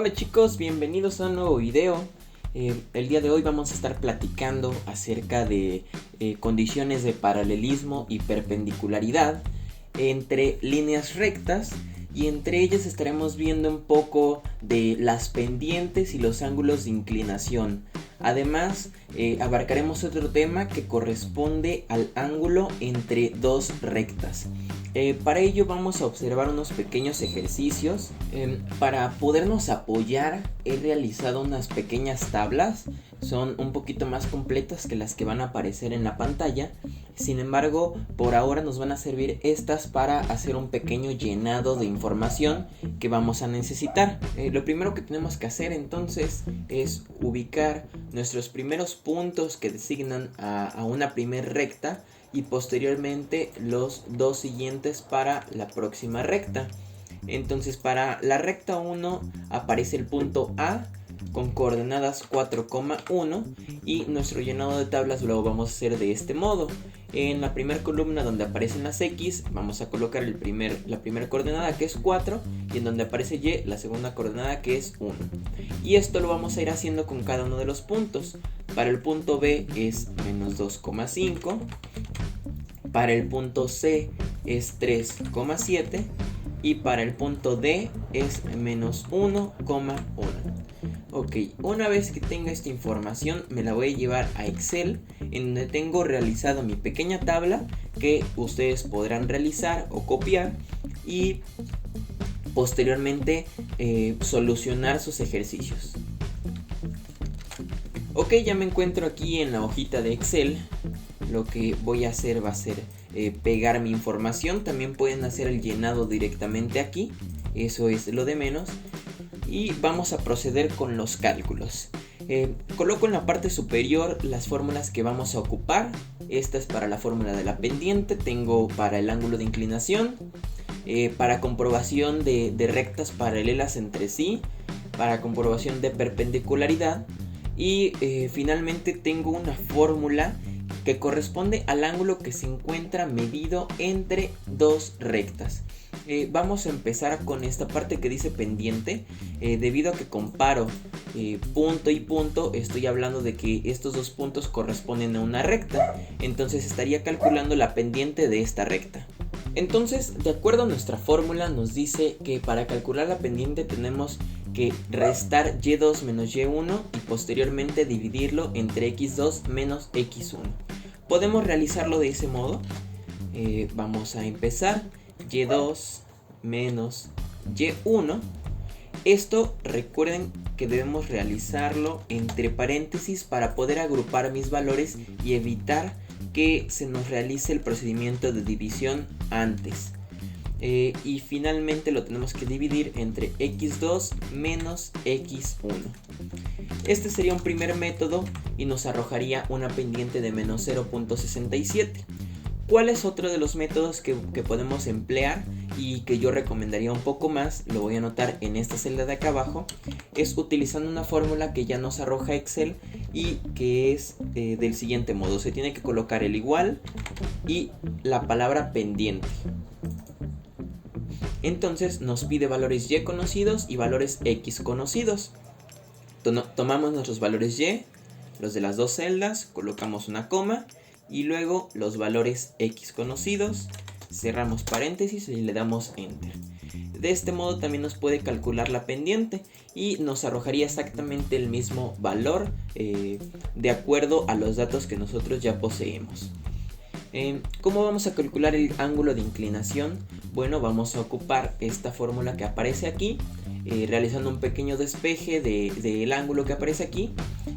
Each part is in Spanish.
Hola chicos, bienvenidos a un nuevo video. El día de hoy vamos a estar platicando acerca de condiciones de paralelismo y perpendicularidad entre líneas rectas, y entre ellas estaremos viendo un poco de las pendientes y los ángulos de inclinación. Además, abarcaremos otro tema que corresponde al ángulo entre dos rectas. Para ello vamos a observar unos pequeños ejercicios. Para podernos apoyar he realizado unas pequeñas tablas. Son un poquito más completas que las que van a aparecer en la pantalla. Sin embargo, por ahora nos van a servir estas para hacer un pequeño llenado de información que vamos a necesitar. Lo primero que tenemos que hacer entonces es ubicar nuestros primeros puntos que designan a una primer recta, y posteriormente los dos siguientes para la próxima recta. Entonces, para la recta 1 aparece el punto A con coordenadas 4,1, y nuestro llenado de tablas lo vamos a hacer de este modo. En la primera columna donde aparecen las X vamos a colocar la primera coordenada, que es 4, y en donde aparece Y la segunda coordenada, que es 1. Y esto lo vamos a ir haciendo con cada uno de los puntos. Para el punto B es menos 2,5, para el punto C es 3,7 y para el punto D es menos 1,1. Ok, una vez que tenga esta información me la voy a llevar a Excel, en donde tengo realizada mi pequeña tabla que ustedes podrán realizar o copiar y posteriormente solucionar sus ejercicios. Ok, ya me encuentro aquí en la hojita de Excel. Lo que voy a hacer va a ser pegar mi información. También pueden hacer el llenado directamente aquí, eso es lo de menos. Y vamos a proceder con los cálculos. Coloco en la parte superior las fórmulas que vamos a ocupar. Esta es para la fórmula de la pendiente. Tengo para el ángulo de inclinación, para comprobación de rectas paralelas entre sí, para comprobación de perpendicularidad, y finalmente tengo una fórmula que corresponde al ángulo que se encuentra medido entre dos rectas. Vamos a empezar con esta parte que dice pendiente. Debido a que comparo punto y punto, estoy hablando de que estos dos puntos corresponden a una recta. Entonces estaría calculando la pendiente de esta recta. Entonces, de acuerdo a nuestra fórmula, nos dice que para calcular la pendiente tenemos que restar y2 menos y1 y posteriormente dividirlo entre x2 menos x1. Podemos realizarlo de ese modo. Vamos a empezar. Y2 menos Y1. Esto recuerden que debemos realizarlo entre paréntesis para poder agrupar mis valores y evitar que se nos realice el procedimiento de división antes. Y finalmente lo tenemos que dividir entre x2 menos x1. Este sería un primer método y nos arrojaría una pendiente de menos 0,67. ¿Cuál es otro de los métodos que podemos emplear y que yo recomendaría un poco más? Lo voy a anotar en esta celda de acá abajo. Es utilizando una fórmula que ya nos arroja Excel y que es del siguiente modo. Se tiene que colocar el igual y la palabra pendiente. Entonces nos pide valores y conocidos y valores x conocidos. Tomamos nuestros valores y, los de las dos celdas, colocamos una coma y luego los valores x conocidos, cerramos paréntesis y le damos enter. De este modo también nos puede calcular la pendiente y nos arrojaría exactamente el mismo valor de acuerdo a los datos que nosotros ya poseemos. ¿Cómo vamos a calcular el ángulo de inclinación? Bueno, vamos a ocupar esta fórmula que aparece aquí, realizando un pequeño despeje del ángulo que aparece aquí,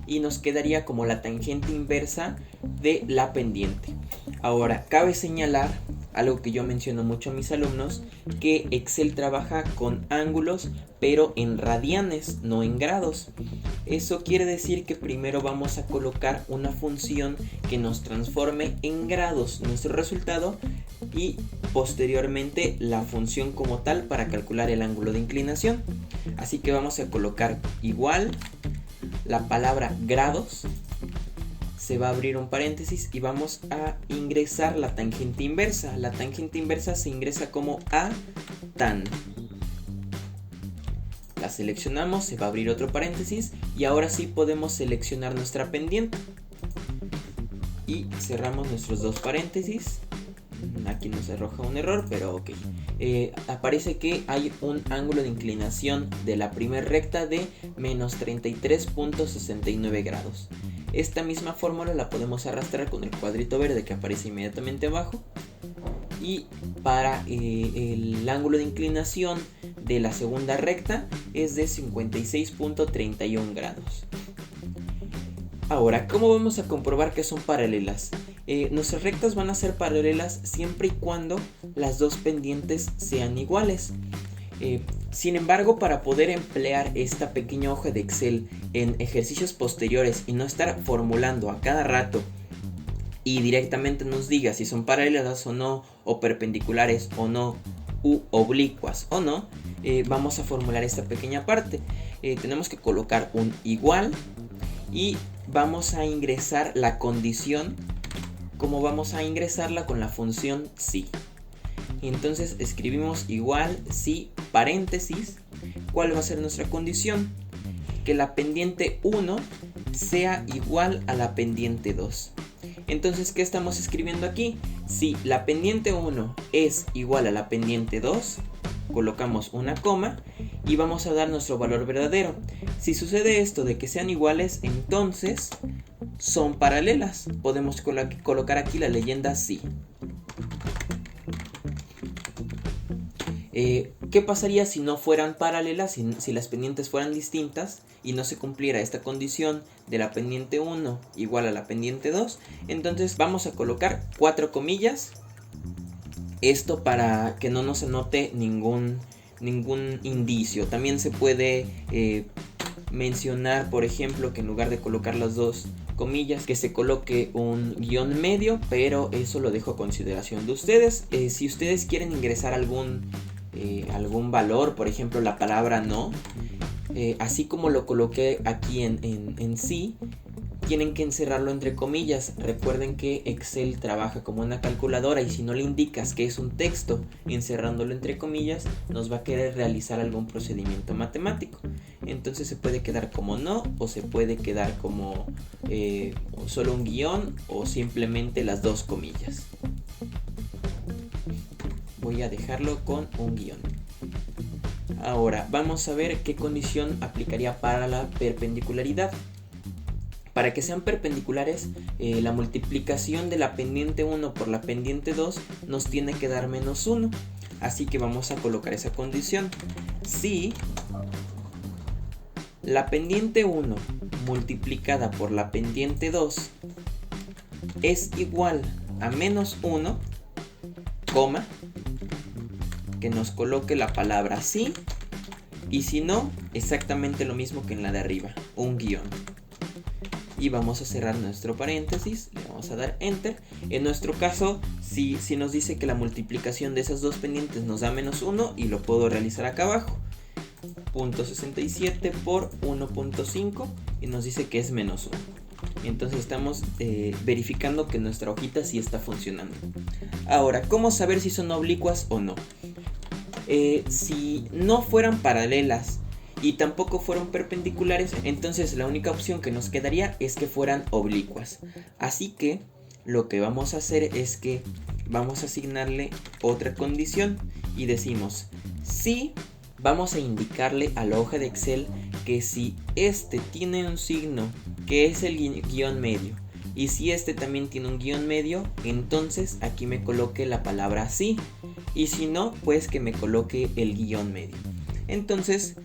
y nos quedaría como la tangente inversa de la pendiente. Ahora, cabe señalar algo que yo menciono mucho a mis alumnos, que Excel trabaja con ángulos pero en radianes, no en grados. Eso quiere decir que primero vamos a colocar una función que nos transforme en grados nuestro resultado y posteriormente la función como tal para calcular el ángulo de inclinación. Así que vamos a colocar igual la palabra grados, se va a abrir un paréntesis y vamos a ingresar la tangente inversa. La tangente inversa se ingresa como a tan. La seleccionamos, se va a abrir otro paréntesis y ahora sí podemos seleccionar nuestra pendiente. Y cerramos nuestros dos paréntesis. Aquí nos arroja un error, pero ok. Aparece que hay un ángulo de inclinación de la primera recta de menos 33.69 grados. Esta misma fórmula la podemos arrastrar con el cuadrito verde que aparece inmediatamente abajo. Y para el ángulo de inclinación de la segunda recta es de 56.31 grados. Ahora, ¿cómo vamos a comprobar que son paralelas? Nuestras rectas van a ser paralelas siempre y cuando las dos pendientes sean iguales. Sin embargo, para poder emplear esta pequeña hoja de Excel en ejercicios posteriores y no estar formulando a cada rato y directamente nos diga si son paralelas o no, o perpendiculares o no, u oblicuas o no, vamos a formular esta pequeña parte. Tenemos que colocar un igual y vamos a ingresar la condición como vamos a ingresarla con la función si. Entonces escribimos igual si paréntesis. ¿Cuál va a ser nuestra condición? Que la pendiente 1 sea igual a la pendiente 2. Entonces, ¿qué estamos escribiendo aquí? Si la pendiente 1 es igual a la pendiente 2, colocamos una coma y vamos a dar nuestro valor verdadero. Si sucede esto de que sean iguales, entonces son paralelas. Podemos colocar aquí la leyenda si. ¿Qué pasaría si no fueran paralelas, si las pendientes fueran distintas y no se cumpliera esta condición de la pendiente 1 igual a la pendiente 2? Entonces vamos a colocar 4 comillas. Esto para que no nos anote ningún indicio. También se puede mencionar, por ejemplo, que en lugar de colocar las dos comillas, que se coloque un guión medio, pero eso lo dejo a consideración de ustedes. Si ustedes quieren ingresar algún valor, por ejemplo la palabra no, así como lo coloqué aquí en sí, tienen que encerrarlo entre comillas. Recuerden que Excel trabaja como una calculadora y si no le indicas que es un texto encerrándolo entre comillas, nos va a querer realizar algún procedimiento matemático. Entonces se puede quedar como no, o se puede quedar como solo un guión, o simplemente las dos comillas. Voy a dejarlo con un guión. Ahora vamos a ver qué condición aplicaría para la perpendicularidad. Para que sean perpendiculares, la multiplicación de la pendiente 1 por la pendiente 2 nos tiene que dar menos 1. Así que vamos a colocar esa condición. Si la pendiente 1 multiplicada por la pendiente 2 es igual a menos 1, coma, que nos coloque la palabra sí, y si no, exactamente lo mismo que en la de arriba, un guión. Y vamos a cerrar nuestro paréntesis, le vamos a dar enter. En nuestro caso, si nos dice que la multiplicación de esas dos pendientes nos da menos 1, y lo puedo realizar acá abajo, 0.67 por 1.5, y nos dice que es menos 1. Entonces estamos verificando que nuestra hojita sí está funcionando. Ahora, ¿cómo saber si son oblicuas o no? Si no fueran paralelas y tampoco fueron perpendiculares, entonces la única opción que nos quedaría es que fueran oblicuas. Así que lo que vamos a hacer es que vamos a asignarle otra condición y decimos si vamos a indicarle a la hoja de Excel que si este tiene un signo que es el guión medio y si este también tiene un guión medio, entonces aquí me coloque la palabra sí, y si no, pues que me coloque el guión medio. Entonces,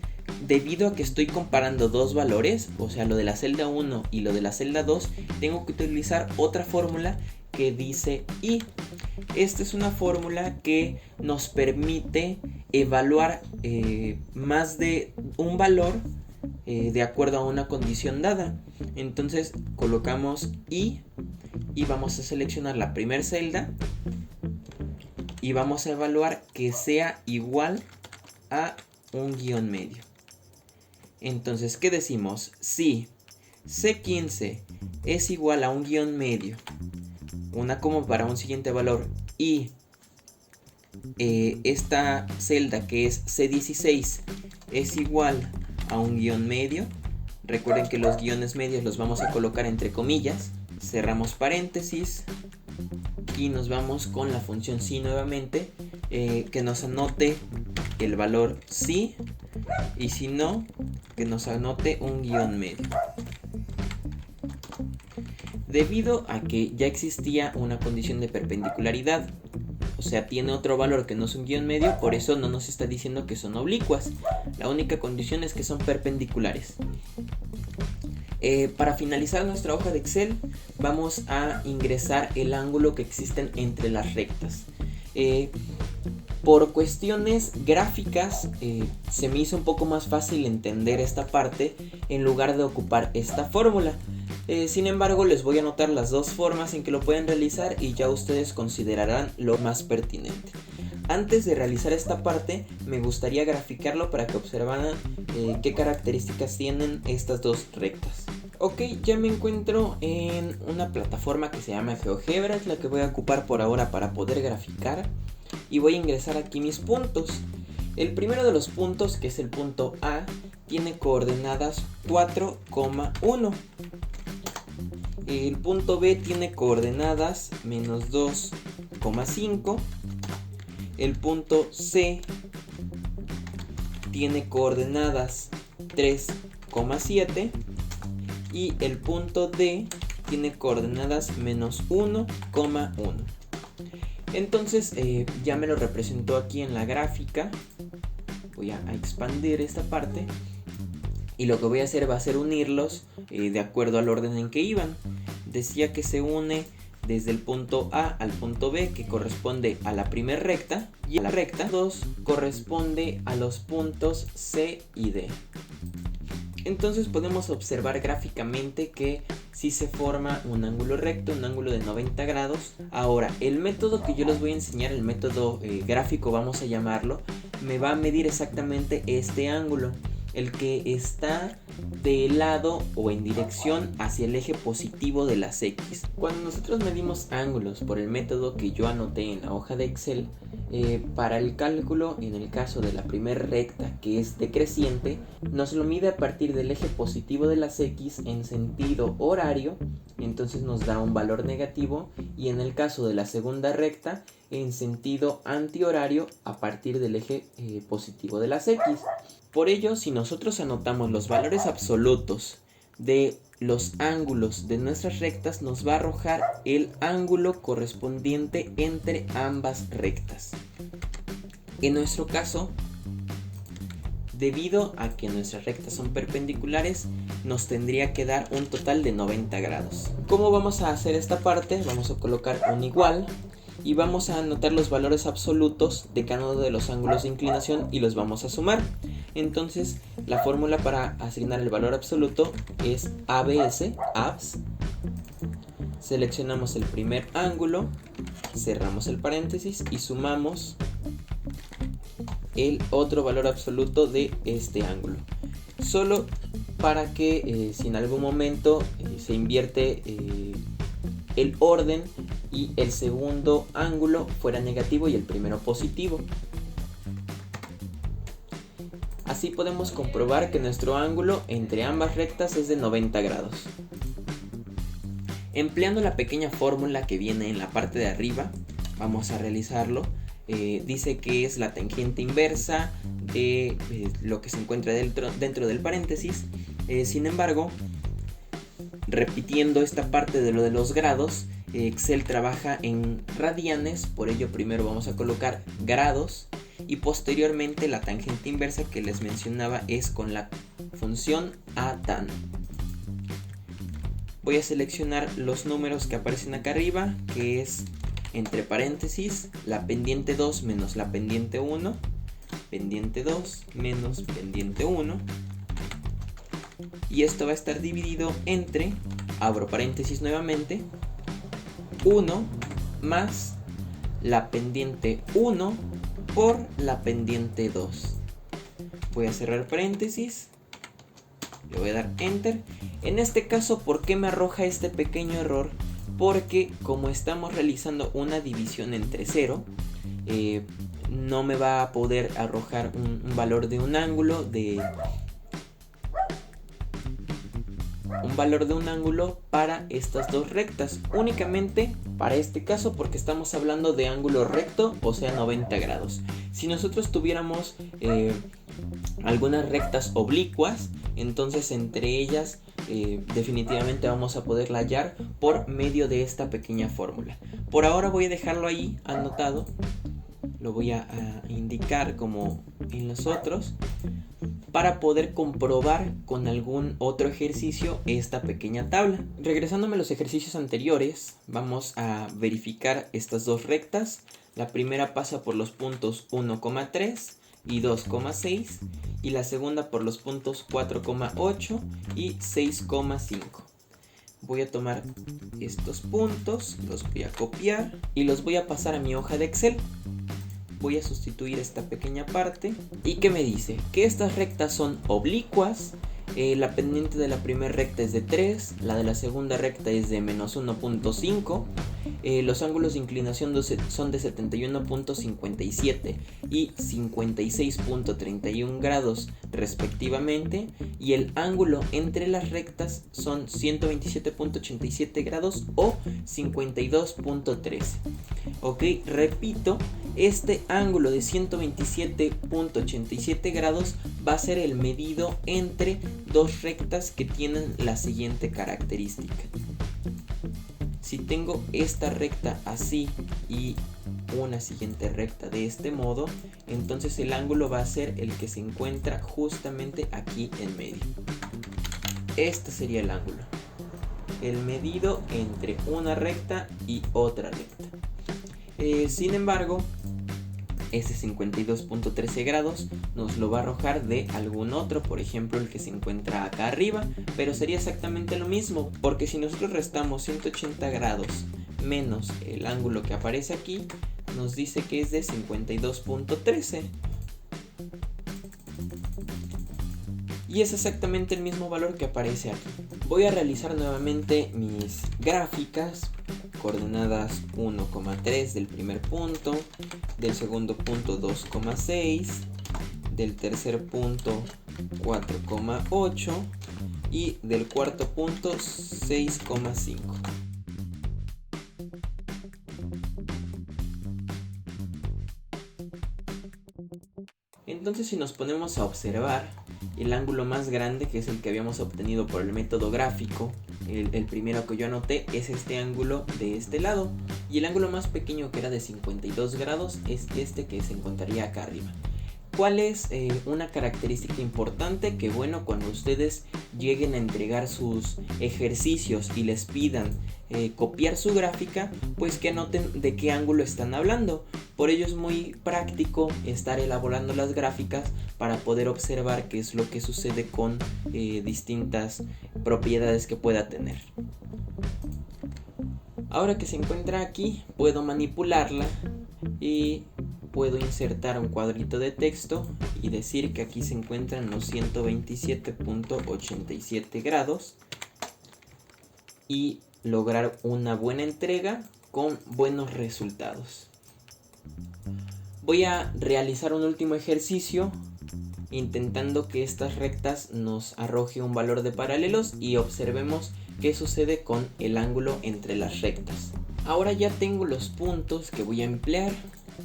debido a que estoy comparando dos valores, o sea, lo de la celda 1 y lo de la celda 2, tengo que utilizar otra fórmula que dice y. Esta es una fórmula que nos permite evaluar más de un valor de acuerdo a una condición dada. Entonces colocamos y vamos a seleccionar la primera celda y vamos a evaluar que sea igual a un guión medio. Entonces, ¿qué decimos? Si C15 es igual a un guión medio, una coma para un siguiente valor, y esta celda que es C16 es igual a un guión medio. Recuerden que los guiones medios los vamos a colocar entre comillas. Cerramos paréntesis y nos vamos con la función si nuevamente, que nos anote el valor sí, y si no, que nos anote un guión medio. Debido a que ya existía una condición de perpendicularidad, o sea, tiene otro valor que no es un guión medio, por eso no nos está diciendo que son oblicuas. La única condición es que son perpendiculares. Para finalizar nuestra hoja de Excel, vamos a ingresar el ángulo que existen entre las rectas. Por cuestiones gráficas, se me hizo un poco más fácil entender esta parte en lugar de ocupar esta fórmula. Sin embargo, les voy a anotar las dos formas en que lo pueden realizar y ya ustedes considerarán lo más pertinente. Antes de realizar esta parte, me gustaría graficarlo para que observaran qué características tienen estas dos rectas. Ok, ya me encuentro en una plataforma que se llama GeoGebra, es la que voy a ocupar por ahora para poder graficar. Y voy a ingresar aquí mis puntos. El primero de los puntos, que es el punto A, tiene coordenadas 4,1. El punto B tiene coordenadas menos 2,5. El punto C tiene coordenadas 3,7. Y el punto D tiene coordenadas menos 1,1. Entonces ya me lo representó aquí en la gráfica. Voy a expandir esta parte. Y lo que voy a hacer va a ser unirlos de acuerdo al orden en que iban. Decía que se une desde el punto A al punto B, que corresponde a la primera recta. Y a la recta 2 corresponde a los puntos C y D. Entonces podemos observar gráficamente que sí se forma un ángulo recto, un ángulo de 90 grados. Ahora, el método que yo les voy a enseñar, el método gráfico vamos a llamarlo, me va a medir exactamente este ángulo, el que está de lado o en dirección hacia el eje positivo de las X. Cuando nosotros medimos ángulos por el método que yo anoté en la hoja de Excel, para el cálculo, en el caso de la primera recta que es decreciente, nos lo mide a partir del eje positivo de las X en sentido horario, entonces nos da un valor negativo, y en el caso de la segunda recta en sentido antihorario a partir del eje positivo de las X. Por ello, si nosotros anotamos los valores absolutos de los ángulos de nuestras rectas, nos va a arrojar el ángulo correspondiente entre ambas rectas. En nuestro caso, debido a que nuestras rectas son perpendiculares, nos tendría que dar un total de 90 grados. ¿Cómo vamos a hacer esta parte? Vamos a colocar un igual y vamos a anotar los valores absolutos de cada uno de los ángulos de inclinación y los vamos a sumar. Entonces, la fórmula para asignar el valor absoluto es ABS. Seleccionamos el primer ángulo, cerramos el paréntesis y sumamos el otro valor absoluto de este ángulo. Solo para que si en algún momento se invierte el orden y el segundo ángulo fuera negativo y el primero positivo. Así podemos comprobar que nuestro ángulo entre ambas rectas es de 90 grados. Empleando la pequeña fórmula que viene en la parte de arriba, vamos a realizarlo. Dice que es la tangente inversa de lo que se encuentra dentro del paréntesis. Sin embargo, repitiendo esta parte de lo de los grados, Excel trabaja en radianes, por ello primero vamos a colocar grados y posteriormente la tangente inversa que les mencionaba es con la función a tan. Voy a seleccionar los números que aparecen acá arriba, que es entre paréntesis la pendiente 2 menos la pendiente 1, pendiente 2 menos pendiente 1, y esto va a estar dividido entre, abro paréntesis nuevamente, 1 más la pendiente 1 por la pendiente 2. Voy a cerrar paréntesis, le voy a dar enter. En este caso, ¿por qué me arroja este pequeño error? Porque como estamos realizando una división entre 0, no me va a poder arrojar un valor de un ángulo de un valor de un ángulo para estas dos rectas, únicamente para este caso porque estamos hablando de ángulo recto, o sea 90 grados. Si nosotros tuviéramos algunas rectas oblicuas, entonces entre ellas definitivamente vamos a poderla hallar por medio de esta pequeña fórmula. Por ahora voy a dejarlo ahí anotado, lo voy a indicar como en los otros, para poder comprobar con algún otro ejercicio esta pequeña tabla. Regresándome a los ejercicios anteriores, vamos a verificar estas dos rectas. La primera pasa por los puntos 1,3 y 2,6 y la segunda por los puntos 4,8 y 6,5. Voy a tomar estos puntos, los voy a copiar y los voy a pasar a mi hoja de Excel. Voy a sustituir esta pequeña parte. ¿Y qué me dice? Que estas rectas son oblicuas. La pendiente de la primera recta es de 3, la de la segunda recta es de menos 1.5. Los ángulos de inclinación son de 71.57 y 56.31 grados respectivamente, y el ángulo entre las rectas son 127.87 grados o 52.13. Ok, repito, este ángulo de 127.87 grados va a ser el medido entre dos rectas que tienen la siguiente característica. Si tengo esta recta así y una siguiente recta de este modo, entonces el ángulo va a ser el que se encuentra justamente aquí en medio. Este sería el ángulo, el medido entre una recta y otra recta. Sin embargo, ese 52.13 grados nos lo va a arrojar de algún otro, por ejemplo el que se encuentra acá arriba, pero sería exactamente lo mismo, porque si nosotros restamos 180 grados menos el ángulo que aparece aquí, nos dice que es de 52.13. Y es exactamente el mismo valor que aparece aquí. Voy a realizar nuevamente mis gráficas. Coordenadas 1,3 del primer punto, del segundo punto 2,6, del tercer punto 4,8 y del cuarto punto 6,5. Entonces, si nos ponemos a observar, el ángulo más grande, que es el que habíamos obtenido por el método gráfico, el primero que yo anoté, es este ángulo de este lado, y el ángulo más pequeño, que era de 52 grados, es este que se encontraría acá arriba. ¿Cuál es una característica importante? Que bueno, cuando ustedes lleguen a entregar sus ejercicios y les pidan copiar su gráfica, pues que anoten de qué ángulo están hablando. Por ello es muy práctico estar elaborando las gráficas para poder observar qué es lo que sucede con distintas propiedades que pueda tener. Ahora que se encuentra aquí, puedo manipularla y puedo insertar un cuadrito de texto y decir que aquí se encuentran los 127.87 grados y lograr una buena entrega con buenos resultados. Voy a realizar un último ejercicio intentando que estas rectas nos arroje un valor de paralelos y observemos qué sucede con el ángulo entre las rectas. Ahora ya tengo los puntos que voy a emplear.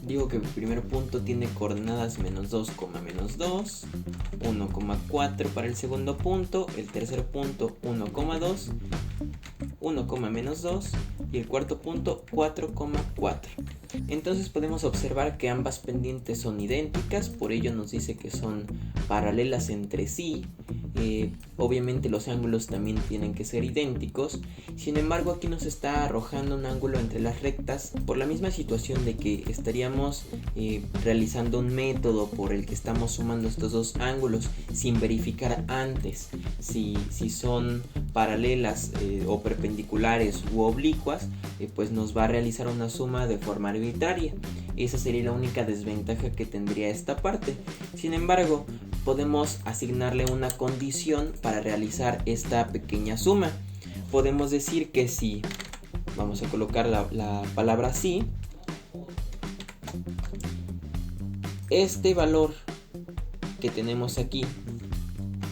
Digo que el primer punto tiene coordenadas menos 2, menos 2, 1,4 para el segundo punto, el tercer punto 1,2, 1, menos 2 y el cuarto punto 4,4. Entonces podemos observar que ambas pendientes son idénticas, por ello nos dice que son paralelas entre sí. Obviamente los ángulos también tienen que ser idénticos. Sin embargo, aquí nos está arrojando un ángulo entre las rectas por la misma situación de que estaríamos realizando un método por el que estamos sumando estos dos ángulos sin verificar antes si son paralelas o perpendiculares u oblicuas, pues nos va a realizar una suma de forma arbitraria. Esa sería la única desventaja que tendría esta parte. Sin embargo, podemos asignarle una condición para realizar esta pequeña suma. Podemos decir que si, vamos a colocar la palabra así, este valor que tenemos aquí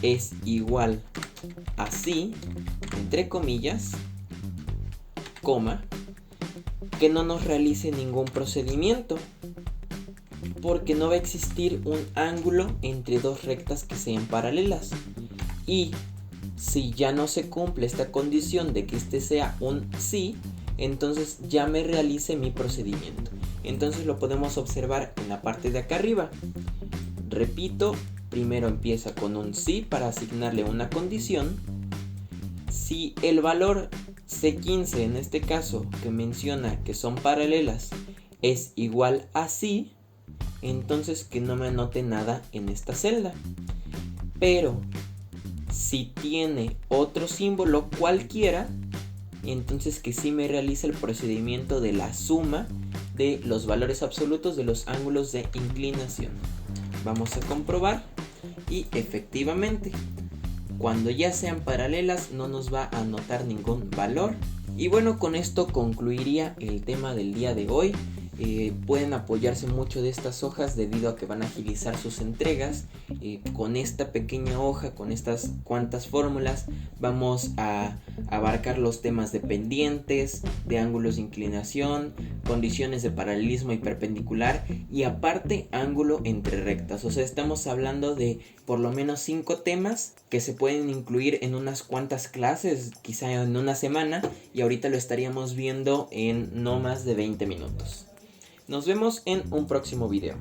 es igual así, entre comillas, coma, que no nos realice ningún procedimiento, porque no va a existir un ángulo entre dos rectas que sean paralelas. Y si ya no se cumple esta condición de que este sea un sí, entonces ya me realice mi procedimiento. Entonces lo podemos observar en la parte de acá arriba. Repito, primero empieza con un sí para asignarle una condición. Si el valor C15, en este caso, que menciona que son paralelas, es igual a sí, entonces que no me anote nada en esta celda. Pero si tiene otro símbolo cualquiera, entonces que sí me realice el procedimiento de la suma de los valores absolutos de los ángulos de inclinación. Vamos a comprobar y efectivamente, cuando ya sean paralelas no nos va a anotar ningún valor. Y bueno, con esto concluiría el tema del día de hoy. Pueden apoyarse mucho de estas hojas debido a que van a agilizar sus entregas. Con esta pequeña hoja, con estas cuantas fórmulas, vamos a abarcar los temas de pendientes, de ángulos de inclinación, condiciones de paralelismo y perpendicular, y aparte ángulo entre rectas. O sea, estamos hablando de por lo menos 5 temas que se pueden incluir en unas cuantas clases, quizá en una semana, y ahorita lo estaríamos viendo en no más de 20 minutos. Nos vemos en un próximo video.